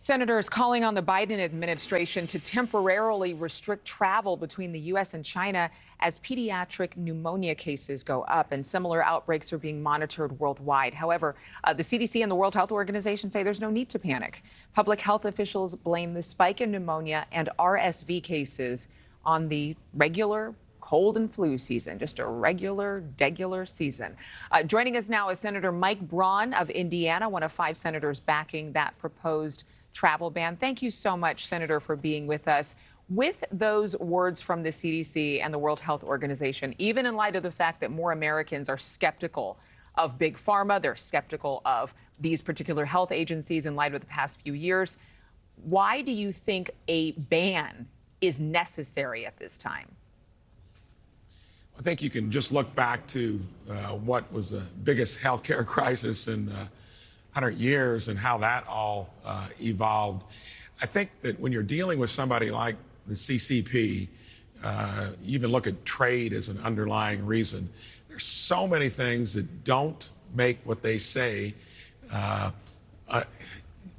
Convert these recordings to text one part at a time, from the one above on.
Senators calling on the Biden administration to temporarily restrict travel between the U.S. and China as pediatric pneumonia cases go up, and similar outbreaks are being monitored worldwide. However, the CDC and the World Health Organization say there's no need to panic. Public health officials blame the spike in pneumonia and RSV cases on the regular cold and flu season, just a regular season. Joining us now is Senator Mike Braun of Indiana, one of 5 senators backing that proposed travel ban. Thank you so much, Senator, for being with us. With those words from the CDC and the World Health Organization, even in light of the fact that more Americans are skeptical of big pharma, they're skeptical of these particular health agencies in light of the past few years, why do you think a ban is necessary at this time? I think you can just look back to what was the biggest healthcare crisis in 100 years and how that all evolved. I think that when you're dealing with somebody like the CCP, you even look at trade as an underlying reason. There's so many things that don't make what they say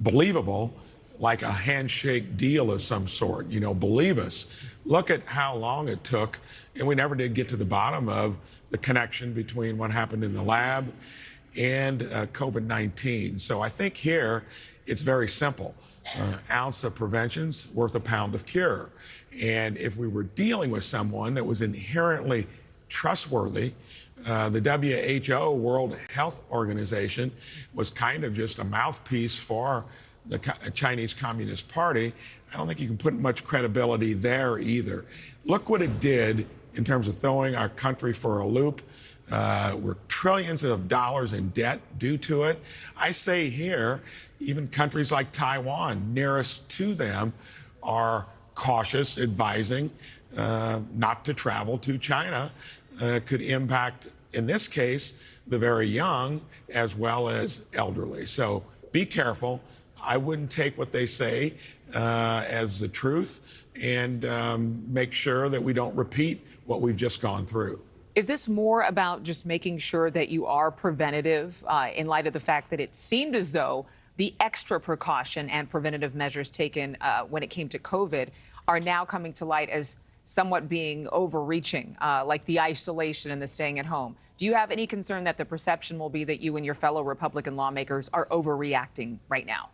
believable, like a handshake deal of some sort. You know, believe us. Look at how long it took, and we never did get to the bottom of the connection between what happened in the lab and COVID-19. So I think here it's very simple. Ounce of prevention's worth a pound of cure. And if we were dealing with someone that was inherently trustworthy, the WHO, World Health Organization, was kind of just a mouthpiece for the Chinese Communist Party. I don't think you can put much credibility there either. Look what it did in terms of throwing our country for a loop. We're trillions of dollars in debt due to it. I say here, even countries like Taiwan, nearest to them, are cautious, advising not to travel to China. Could impact, in this case, the very young as well as elderly. So be careful. I wouldn't take what they say as the truth, and make sure that we don't repeat what we've just gone through. Is this more about just making sure that you are preventative in light of the fact that it seemed as though the extra precaution and preventative measures taken when it came to COVID are now coming to light as somewhat being overreaching, like the isolation and the staying at home? Do you have any concern that the perception will be that you and your fellow Republican lawmakers are overreacting right now?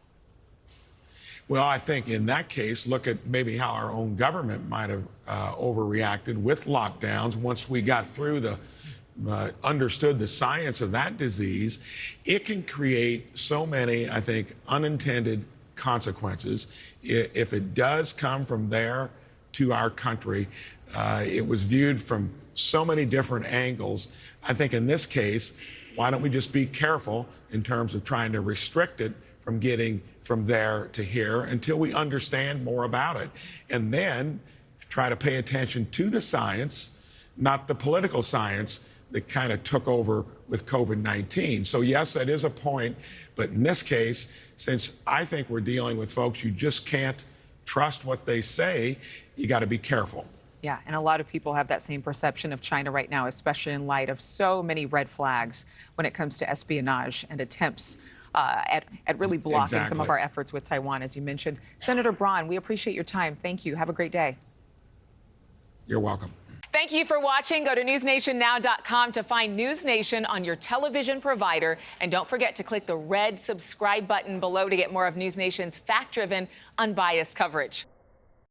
Well, I think in that case, look at maybe how our own government might have overreacted with lockdowns once we got through the understood the science of that disease. It can create so many, I think, unintended consequences. If it does come from there to our country, it was viewed from so many different angles. I think in this case, why don't we just be careful in terms of trying to restrict it from getting from there to here until we understand more about it, and then try to pay attention to the science, not the political science that kind of took over with COVID-19. So yes, that is a point, but in this case, since I think we're dealing with folks you just can't trust what they say, you got to be careful. Yeah, and a lot of people have that same perception of China right now, especially in light of so many red flags when it comes to espionage and attempts at really blocking some of our efforts with Taiwan, as you mentioned. Senator Braun, we appreciate your time. Thank you. Have a great day. You're welcome. Thank you for watching. Go to newsnationnow.com to find NewsNation on your television provider. And don't forget to click the red subscribe button below to get more of NewsNation's fact-driven, unbiased coverage.